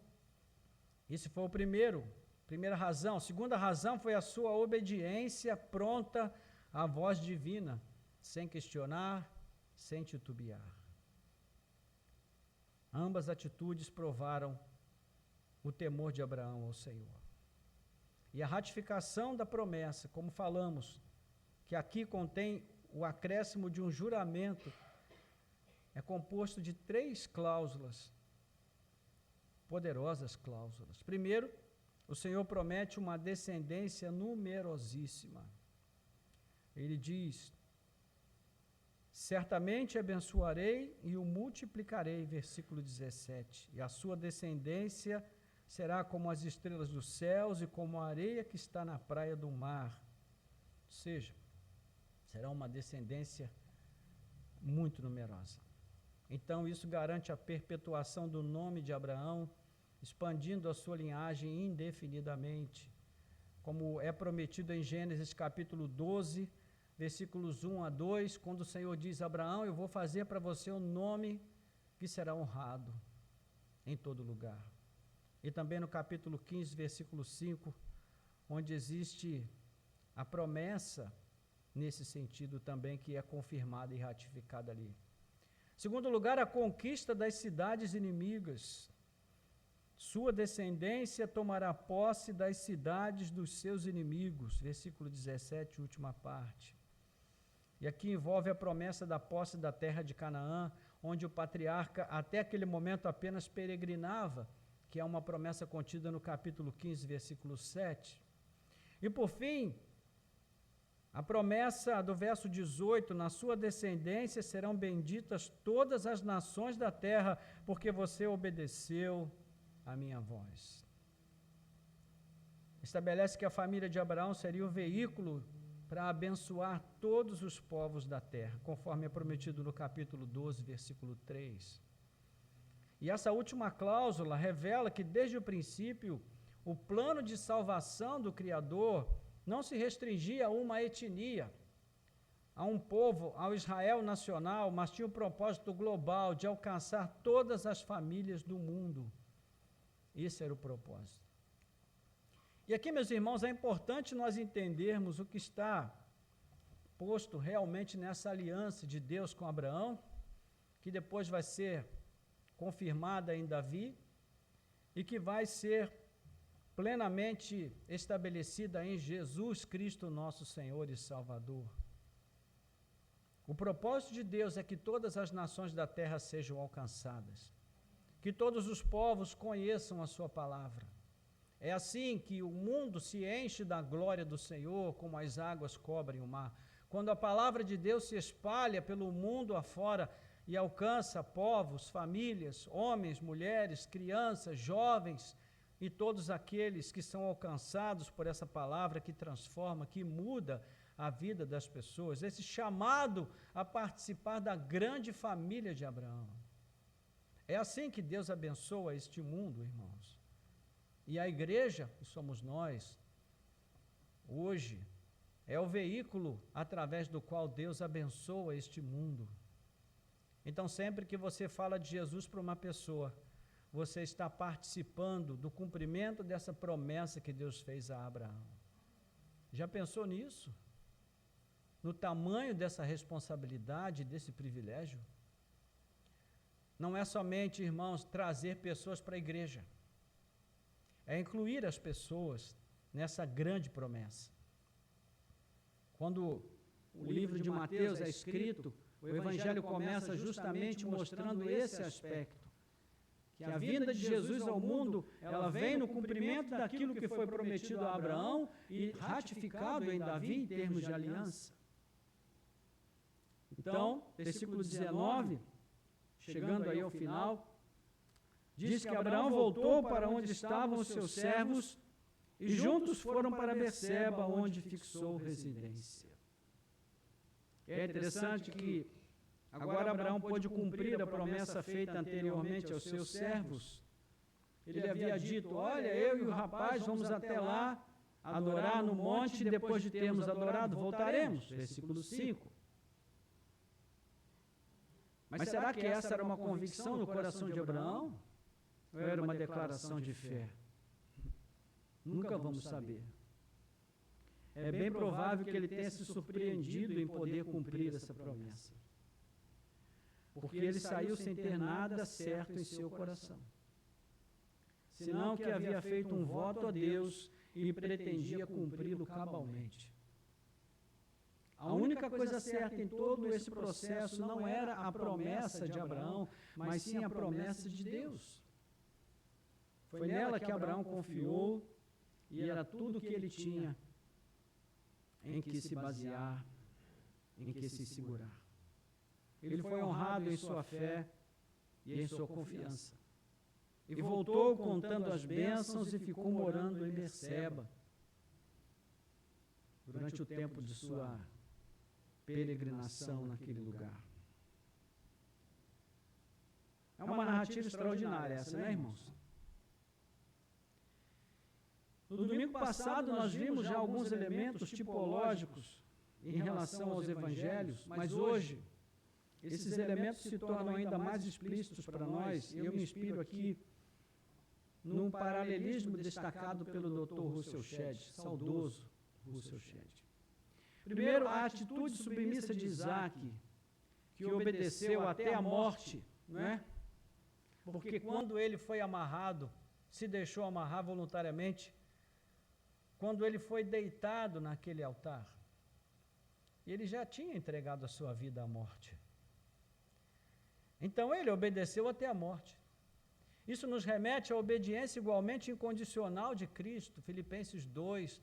Speaker 1: esse foi primeira razão. A segunda razão foi a sua obediência pronta à voz divina, sem questionar, sem titubear. Ambas atitudes provaram o temor de Abraão ao Senhor. E a ratificação da promessa, como falamos, que aqui contém o acréscimo de um juramento, é composto de 3 cláusulas, poderosas cláusulas. Primeiro, o Senhor promete uma descendência numerosíssima. Ele diz: certamente abençoarei e o multiplicarei, versículo 17, e a sua descendência será como as estrelas dos céus e como a areia que está na praia do mar. Ou seja, será uma descendência muito numerosa. Então, isso garante a perpetuação do nome de Abraão, expandindo a sua linhagem indefinidamente, como é prometido em Gênesis capítulo 12, versículos 1 a 2, quando o Senhor diz: Abraão, eu vou fazer para você um nome que será honrado em todo lugar. E também no capítulo 15, versículo 5, onde existe a promessa nesse sentido também, que é confirmada e ratificada ali. Segundo lugar, a conquista das cidades inimigas. Sua descendência tomará posse das cidades dos seus inimigos. Versículo 17, última parte. E aqui envolve a promessa da posse da terra de Canaã, onde o patriarca até aquele momento apenas peregrinava, que é uma promessa contida no capítulo 15, versículo 7. E por fim, a promessa do verso 18: na sua descendência serão benditas todas as nações da terra, porque você obedeceu a minha voz. Estabelece que a família de Abraão seria o veículo para abençoar todos os povos da terra, conforme é prometido no capítulo 12, versículo 3. E essa última cláusula revela que, desde o princípio, o plano de salvação do Criador não se restringia a uma etnia, a um povo, ao Israel nacional, mas tinha o propósito global de alcançar todas as famílias do mundo. Esse era o propósito. E aqui, meus irmãos, é importante nós entendermos o que está posto realmente nessa aliança de Deus com Abraão, que depois vai ser confirmada em Davi e que vai ser plenamente estabelecida em Jesus Cristo, nosso Senhor e Salvador. O propósito de Deus é que todas as nações da terra sejam alcançadas, que todos os povos conheçam a sua palavra. É assim que o mundo se enche da glória do Senhor, como as águas cobrem o mar. Quando a palavra de Deus se espalha pelo mundo afora e alcança povos, famílias, homens, mulheres, crianças, jovens e todos aqueles que são alcançados por essa palavra que transforma, que muda a vida das pessoas, esse chamado a participar da grande família de Abraão. É assim que Deus abençoa este mundo, irmãos. E a igreja, que somos nós, hoje, é o veículo através do qual Deus abençoa este mundo. Então, sempre que você fala de Jesus para uma pessoa, você está participando do cumprimento dessa promessa que Deus fez a Abraão. Já pensou nisso? No tamanho dessa responsabilidade, desse privilégio? Não é somente, irmãos, trazer pessoas para a igreja. É incluir as pessoas nessa grande promessa. Quando o livro de Mateus é escrito, o Evangelho começa justamente mostrando esse aspecto, que a vinda de Jesus ao mundo, ela vem no cumprimento daquilo que foi prometido a Abraão e ratificado em Davi em termos de aliança. Então, versículo 19, chegando aí ao final, diz que Abraão voltou para onde estavam os seus servos e juntos foram para Berseba, onde fixou residência. É interessante que agora Abraão pôde cumprir a promessa feita anteriormente aos seus servos. Ele havia dito, olha, eu e o rapaz vamos até lá adorar no monte e depois de termos adorado voltaremos. Versículo 5. Mas será que essa era uma convicção no coração de Abraão? Ou era uma declaração de fé? Nunca vamos saber. É bem provável que ele tenha se surpreendido em poder cumprir essa promessa. Porque ele saiu sem ter nada certo em seu coração. Senão que havia feito um voto a Deus e pretendia cumpri-lo cabalmente. A única coisa certa em todo esse processo não era a promessa de Abraão, mas sim a promessa de Deus. Foi nela que Abraão confiou e era tudo o que ele tinha em que se basear, em que se segurar. Ele foi honrado em sua fé e em sua confiança. E voltou contando as bênçãos e ficou morando em Berseba durante o tempo de sua peregrinação naquele lugar. É uma narrativa extraordinária essa, né, irmãos? No domingo passado nós vimos já alguns elementos tipológicos em relação aos evangelhos, mas hoje esses elementos se tornam ainda mais explícitos para nós, e eu me inspiro aqui num paralelismo destacado pelo Dr. Russell Shedd, saudoso Russell Shedd. Primeiro, a atitude submissa de Isaac, que obedeceu até a morte, não é? Porque quando ele foi amarrado, se deixou amarrar voluntariamente, quando ele foi deitado naquele altar, ele já tinha entregado a sua vida à morte. Então ele obedeceu até a morte. Isso nos remete à obediência igualmente incondicional de Cristo, Filipenses 2,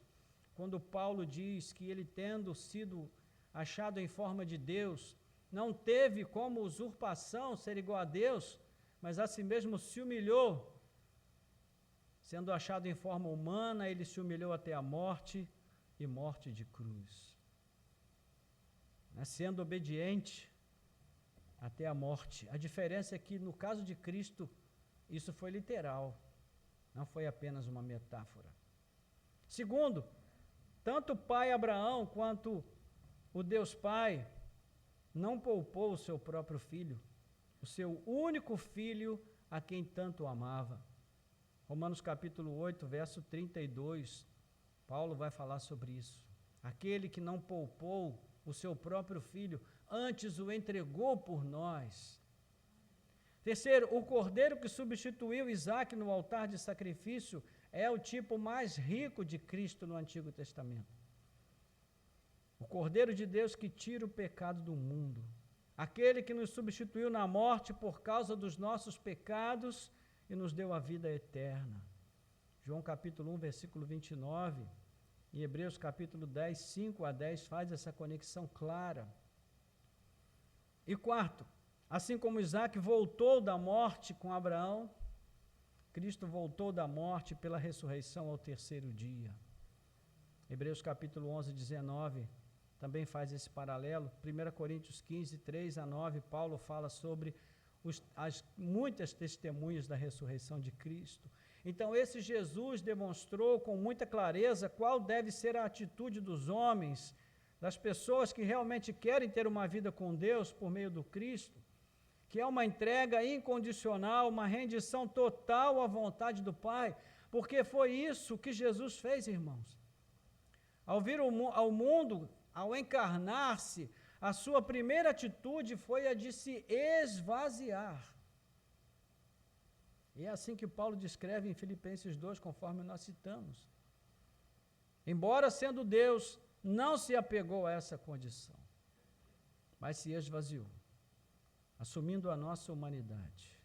Speaker 1: quando Paulo diz que ele, tendo sido achado em forma de Deus, não teve como usurpação ser igual a Deus, mas a si mesmo se humilhou. Sendo achado em forma humana, ele se humilhou até a morte e morte de cruz. Sendo obediente até a morte. A diferença é que, no caso de Cristo, isso foi literal, não foi apenas uma metáfora. Segundo, tanto o pai Abraão quanto o Deus Pai não poupou o seu próprio filho, o seu único filho a quem tanto amava. Romanos capítulo 8, verso 32, Paulo vai falar sobre isso. Aquele que não poupou o seu próprio filho, antes o entregou por nós. Terceiro, o cordeiro que substituiu Isaque no altar de sacrifício é o tipo mais rico de Cristo no Antigo Testamento. O Cordeiro de Deus que tira o pecado do mundo. Aquele que nos substituiu na morte por causa dos nossos pecados e nos deu a vida eterna. João capítulo 1, versículo 29, e Hebreus capítulo 10, 5 a 10 faz essa conexão clara. E quarto, assim como Isaque voltou da morte com Abraão, Cristo voltou da morte pela ressurreição ao terceiro dia. Hebreus capítulo 11, 19 também faz esse paralelo. 1 Coríntios 15, 3 a 9, Paulo fala sobre as muitas testemunhas da ressurreição de Cristo. Então, esse Jesus demonstrou com muita clareza qual deve ser a atitude dos homens, das pessoas que realmente querem ter uma vida com Deus por meio do Cristo, que é uma entrega incondicional, uma rendição total à vontade do Pai, porque foi isso que Jesus fez, irmãos. Ao vir ao mundo, ao encarnar-se, a sua primeira atitude foi a de se esvaziar. E é assim que Paulo descreve em Filipenses 2, conforme nós citamos. Embora sendo Deus, não se apegou a essa condição, mas se esvaziou, assumindo a nossa humanidade,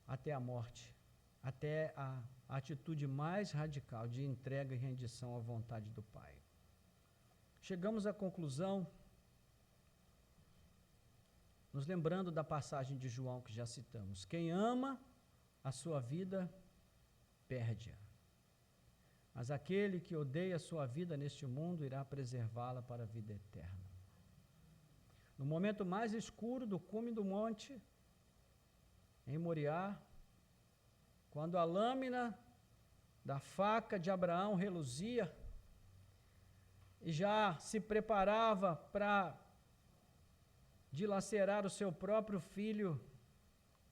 Speaker 1: até a morte, até a atitude mais radical de entrega e rendição à vontade do Pai. Chegamos à conclusão, nos lembrando da passagem de João que já citamos. Quem ama a sua vida, perde-a. Mas aquele que odeia a sua vida neste mundo, irá preservá-la para a vida eterna. No momento mais escuro do cume do monte, em Moriá, quando a lâmina da faca de Abraão reluzia e já se preparava para dilacerar o seu próprio filho,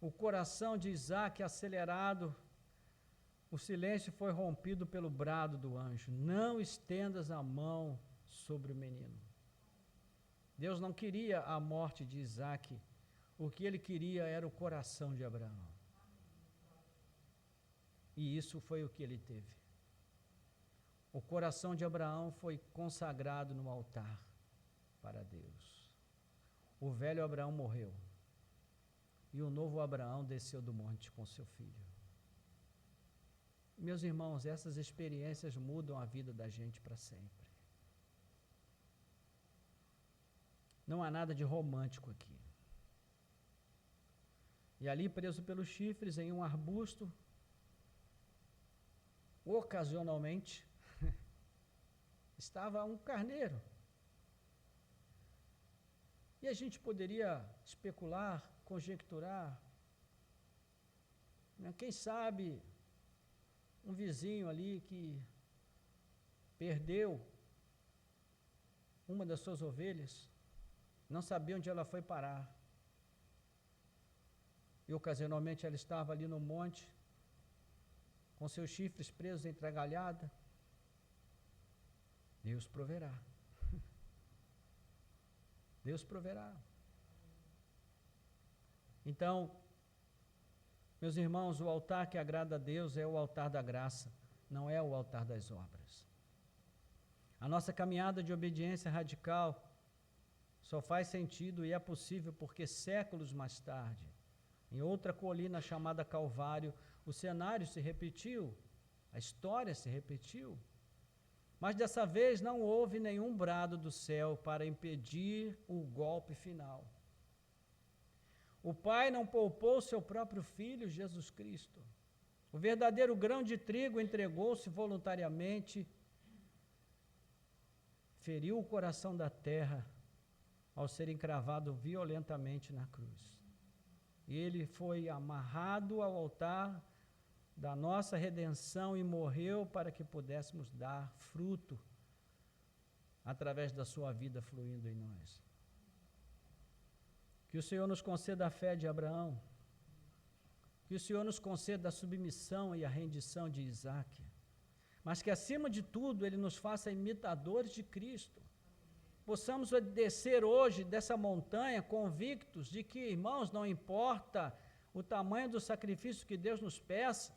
Speaker 1: o coração de Isaque acelerado, o silêncio foi rompido pelo brado do anjo: não estendas a mão sobre o menino. Deus não queria a morte de Isaque, o que ele queria era o coração de Abraão. E isso foi o que ele teve. O coração de Abraão foi consagrado no altar para Deus. O velho Abraão morreu e o novo Abraão desceu do monte com seu filho. Meus irmãos, essas experiências mudam a vida da gente para sempre. Não há nada de romântico aqui. E ali, preso pelos chifres em um arbusto, ocasionalmente, estava um carneiro. E a gente poderia especular, conjecturar, né? Quem sabe um vizinho ali que perdeu uma das suas ovelhas, não sabia onde ela foi parar. E ocasionalmente ela estava ali no monte, com seus chifres presos entre a galhada. Deus proverá. Deus proverá. Então, meus irmãos, o altar que agrada a Deus é o altar da graça, não é o altar das obras. A nossa caminhada de obediência radical só faz sentido e é possível porque séculos mais tarde, em outra colina chamada Calvário, o cenário se repetiu, a história se repetiu. Mas dessa vez não houve nenhum brado do céu para impedir o golpe final. O Pai não poupou seu próprio Filho, Jesus Cristo. O verdadeiro grão de trigo entregou-se voluntariamente, feriu o coração da terra ao ser encravado violentamente na cruz. E ele foi amarrado ao altar da nossa redenção e morreu para que pudéssemos dar fruto através da sua vida fluindo em nós. Que o Senhor nos conceda a fé de Abraão, que o Senhor nos conceda a submissão e a rendição de Isaque, mas que acima de tudo Ele nos faça imitadores de Cristo, possamos descer hoje dessa montanha convictos de que, irmãos, não importa o tamanho do sacrifício que Deus nos peça,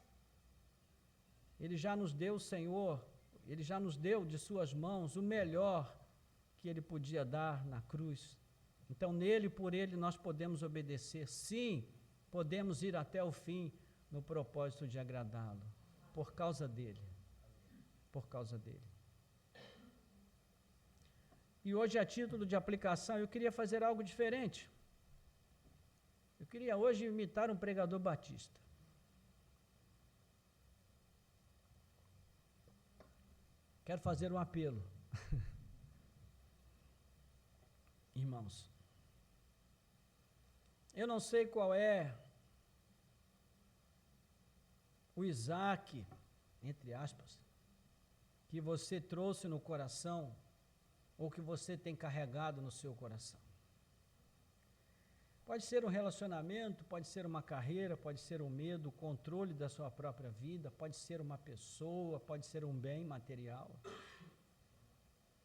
Speaker 1: Ele já nos deu, o Senhor, Ele já nos deu de suas mãos o melhor que Ele podia dar na cruz. Então, nele e por Ele nós podemos obedecer. Sim, podemos ir até o fim no propósito de agradá-lo, por causa dEle. Por causa dEle. E hoje, a título de aplicação, eu queria fazer algo diferente. Eu queria hoje imitar um pregador batista. Quero fazer um apelo. Irmãos, eu não sei qual é o Isaac, entre aspas, que você trouxe no coração, ou que você tem carregado no seu coração. Pode ser um relacionamento, pode ser uma carreira, pode ser um medo, o controle da sua própria vida, pode ser uma pessoa, pode ser um bem material.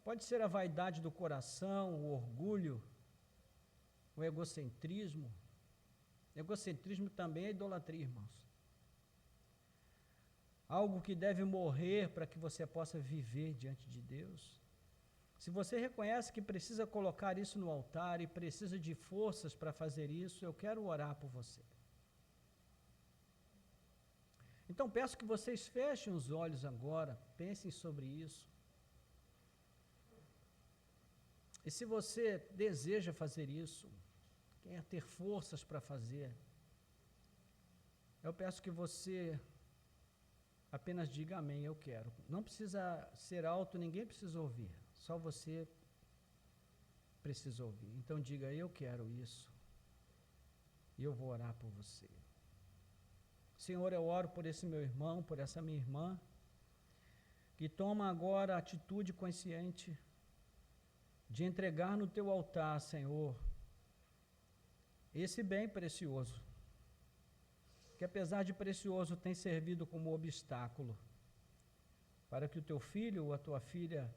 Speaker 1: Pode ser a vaidade do coração, o orgulho, o egocentrismo. Egocentrismo também é idolatria, irmãos. Algo que deve morrer para que você possa viver diante de Deus. Se você reconhece que precisa colocar isso no altar e precisa de forças para fazer isso, eu quero orar por você. Então peço que vocês fechem os olhos agora, pensem sobre isso. E se você deseja fazer isso, quer ter forças para fazer, eu peço que você apenas diga amém, eu quero. Não precisa ser alto, ninguém precisa ouvir. Só você precisa ouvir. Então diga, eu quero isso. E eu vou orar por você. Senhor, eu oro por esse meu irmão, por essa minha irmã, que toma agora a atitude consciente de entregar no teu altar, Senhor, esse bem precioso, que apesar de precioso tem servido como obstáculo para que o teu filho ou a tua filha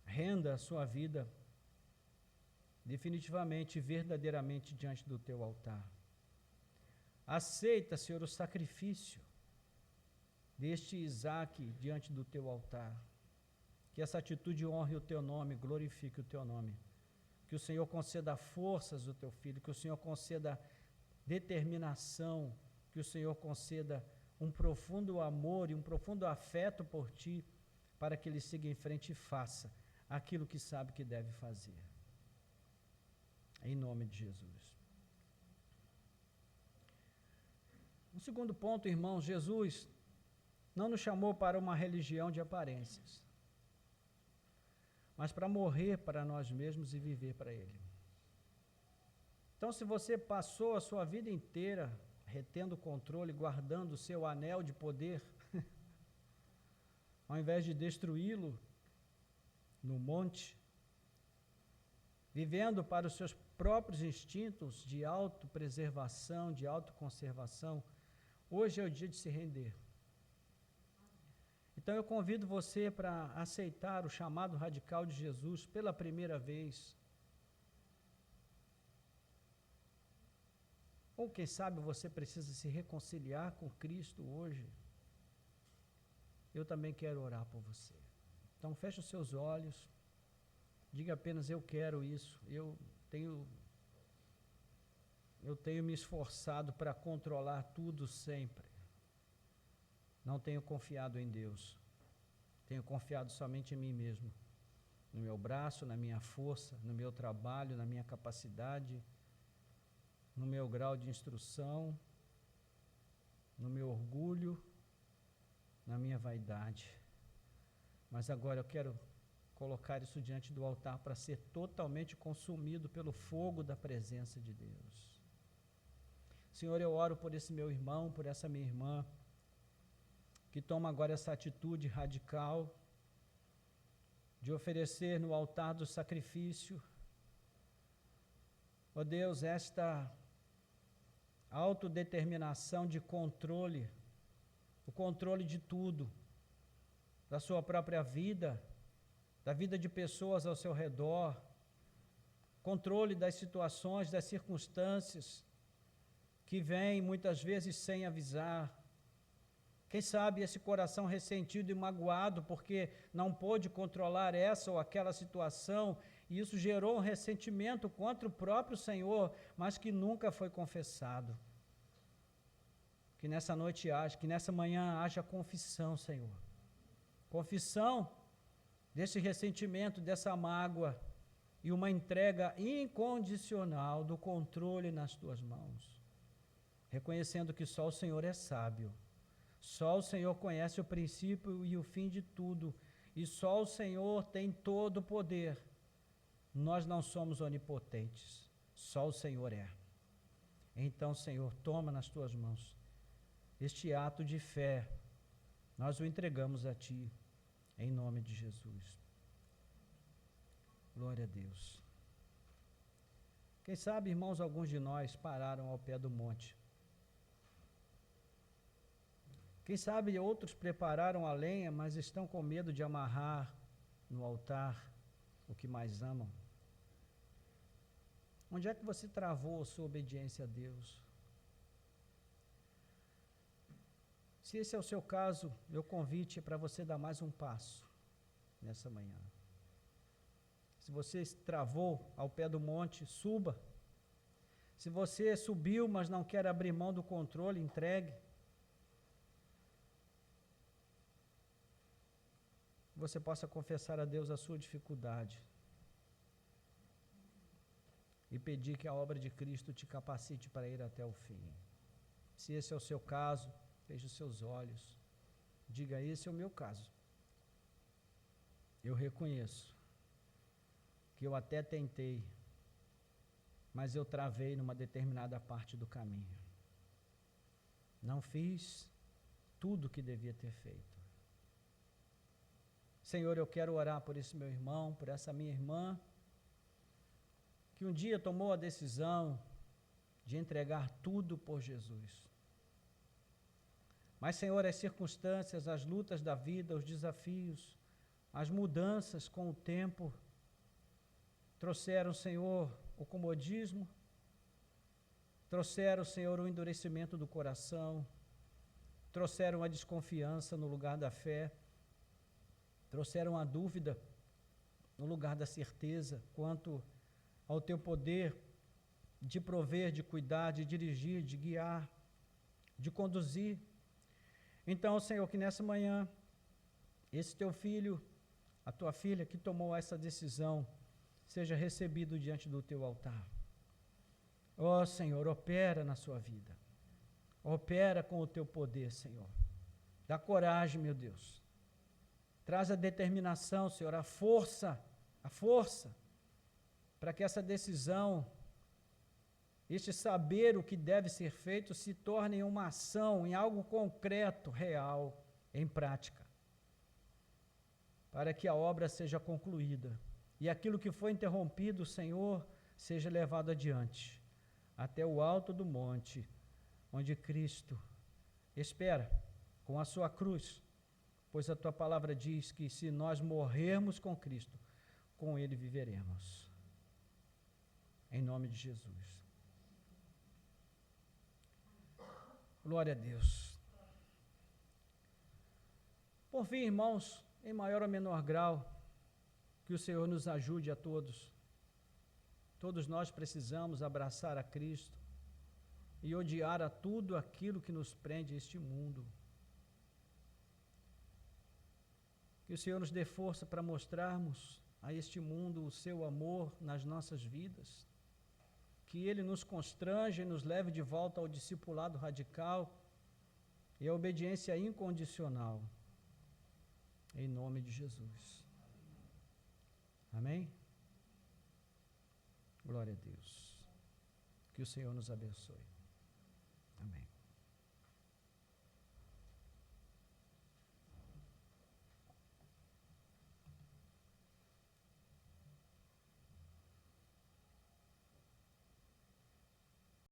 Speaker 1: renda a sua vida definitivamente e verdadeiramente diante do teu altar. Aceita, Senhor, o sacrifício deste Isaac diante do teu altar. Que essa atitude honre o teu nome, glorifique o teu nome. Que o Senhor conceda forças ao teu filho, que o Senhor conceda determinação, que o Senhor conceda um profundo amor e um profundo afeto por ti, para que ele siga em frente e faça aquilo que sabe que deve fazer. Em nome de Jesus. Um segundo ponto, irmãos, Jesus não nos chamou para uma religião de aparências, mas para morrer para nós mesmos e viver para Ele. Então, se você passou a sua vida inteira retendo o controle, guardando o seu anel de poder, ao invés de destruí-lo no monte, vivendo para os seus próprios instintos de autopreservação, de autoconservação, hoje é o dia de se render. Então eu convido você para aceitar o chamado radical de Jesus pela primeira vez. Ou quem sabe você precisa se reconciliar com Cristo hoje. Eu também quero orar por você. Então feche os seus olhos, diga apenas eu quero isso. Eu tenho me esforçado para controlar tudo sempre. Não tenho confiado em Deus. Tenho confiado somente em mim mesmo. No meu braço, na minha força, no meu trabalho, na minha capacidade, no meu grau de instrução, no meu orgulho, na minha vaidade. Mas agora eu quero colocar isso diante do altar para ser totalmente consumido pelo fogo da presença de Deus. Senhor, eu oro por esse meu irmão, por essa minha irmã, que toma agora essa atitude radical de oferecer no altar do sacrifício, ó Deus, esta autodeterminação de controle, o controle de tudo, da sua própria vida, da vida de pessoas ao seu redor, controle das situações, das circunstâncias que vêm muitas vezes sem avisar. Quem sabe esse coração ressentido e magoado porque não pôde controlar essa ou aquela situação, e isso gerou um ressentimento contra o próprio Senhor, mas que nunca foi confessado. Que nessa noite haja, que nessa manhã haja confissão, Senhor. Confissão desse ressentimento, dessa mágoa, e uma entrega incondicional do controle nas tuas mãos. Reconhecendo que só o Senhor é sábio. Só o Senhor conhece o princípio e o fim de tudo, e só o Senhor tem todo o poder. Nós não somos onipotentes, só o Senhor é. Então, Senhor, toma nas tuas mãos este ato de fé, nós o entregamos a Ti, em nome de Jesus. Glória a Deus. Quem sabe, irmãos, alguns de nós pararam ao pé do monte. Quem sabe outros prepararam a lenha, mas estão com medo de amarrar no altar o que mais amam. Onde é que você travou a sua obediência a Deus? Se esse é o seu caso, meu convite é para você dar mais um passo nessa manhã. Se você travou ao pé do monte, suba. Se você subiu, mas não quer abrir mão do controle, entregue. Você possa confessar a Deus a sua dificuldade e pedir que a obra de Cristo te capacite para ir até o fim. Se esse é o seu caso, feche os seus olhos, diga: esse é o meu caso. Eu reconheço que eu até tentei, mas eu travei numa determinada parte do caminho. Não fiz tudo o que devia ter feito. Senhor, eu quero orar por esse meu irmão, por essa minha irmã, que um dia tomou a decisão de entregar tudo por Jesus. Mas, Senhor, as circunstâncias, as lutas da vida, os desafios, as mudanças com o tempo, trouxeram, Senhor, o comodismo, trouxeram, Senhor, o endurecimento do coração, trouxeram a desconfiança no lugar da fé, trouxeram a dúvida no lugar da certeza quanto ao Teu poder de prover, de cuidar, de dirigir, de guiar, de conduzir. Então, Senhor, que nessa manhã, esse Teu filho, a Tua filha que tomou essa decisão, seja recebido diante do Teu altar. Ó Senhor, opera na sua vida. Opera com o Teu poder, Senhor. Dá coragem, meu Deus. Traz a determinação, Senhor, a força, para que essa decisão, este saber o que deve ser feito, se torne em uma ação, em algo concreto, real, em prática. Para que a obra seja concluída e aquilo que foi interrompido, Senhor, seja levado adiante, até o alto do monte, onde Cristo espera com a sua cruz, pois a Tua palavra diz que se nós morrermos com Cristo, com Ele viveremos. Em nome de Jesus. Glória a Deus. Por fim, irmãos, em maior ou menor grau, que o Senhor nos ajude a todos. Todos nós precisamos abraçar a Cristo e odiar a tudo aquilo que nos prende a este mundo. Que o Senhor nos dê força para mostrarmos a este mundo o seu amor nas nossas vidas. Que Ele nos constranja e nos leve de volta ao discipulado radical e à obediência incondicional. Em nome de Jesus. Amém? Glória a Deus. Que o Senhor nos abençoe. Amém.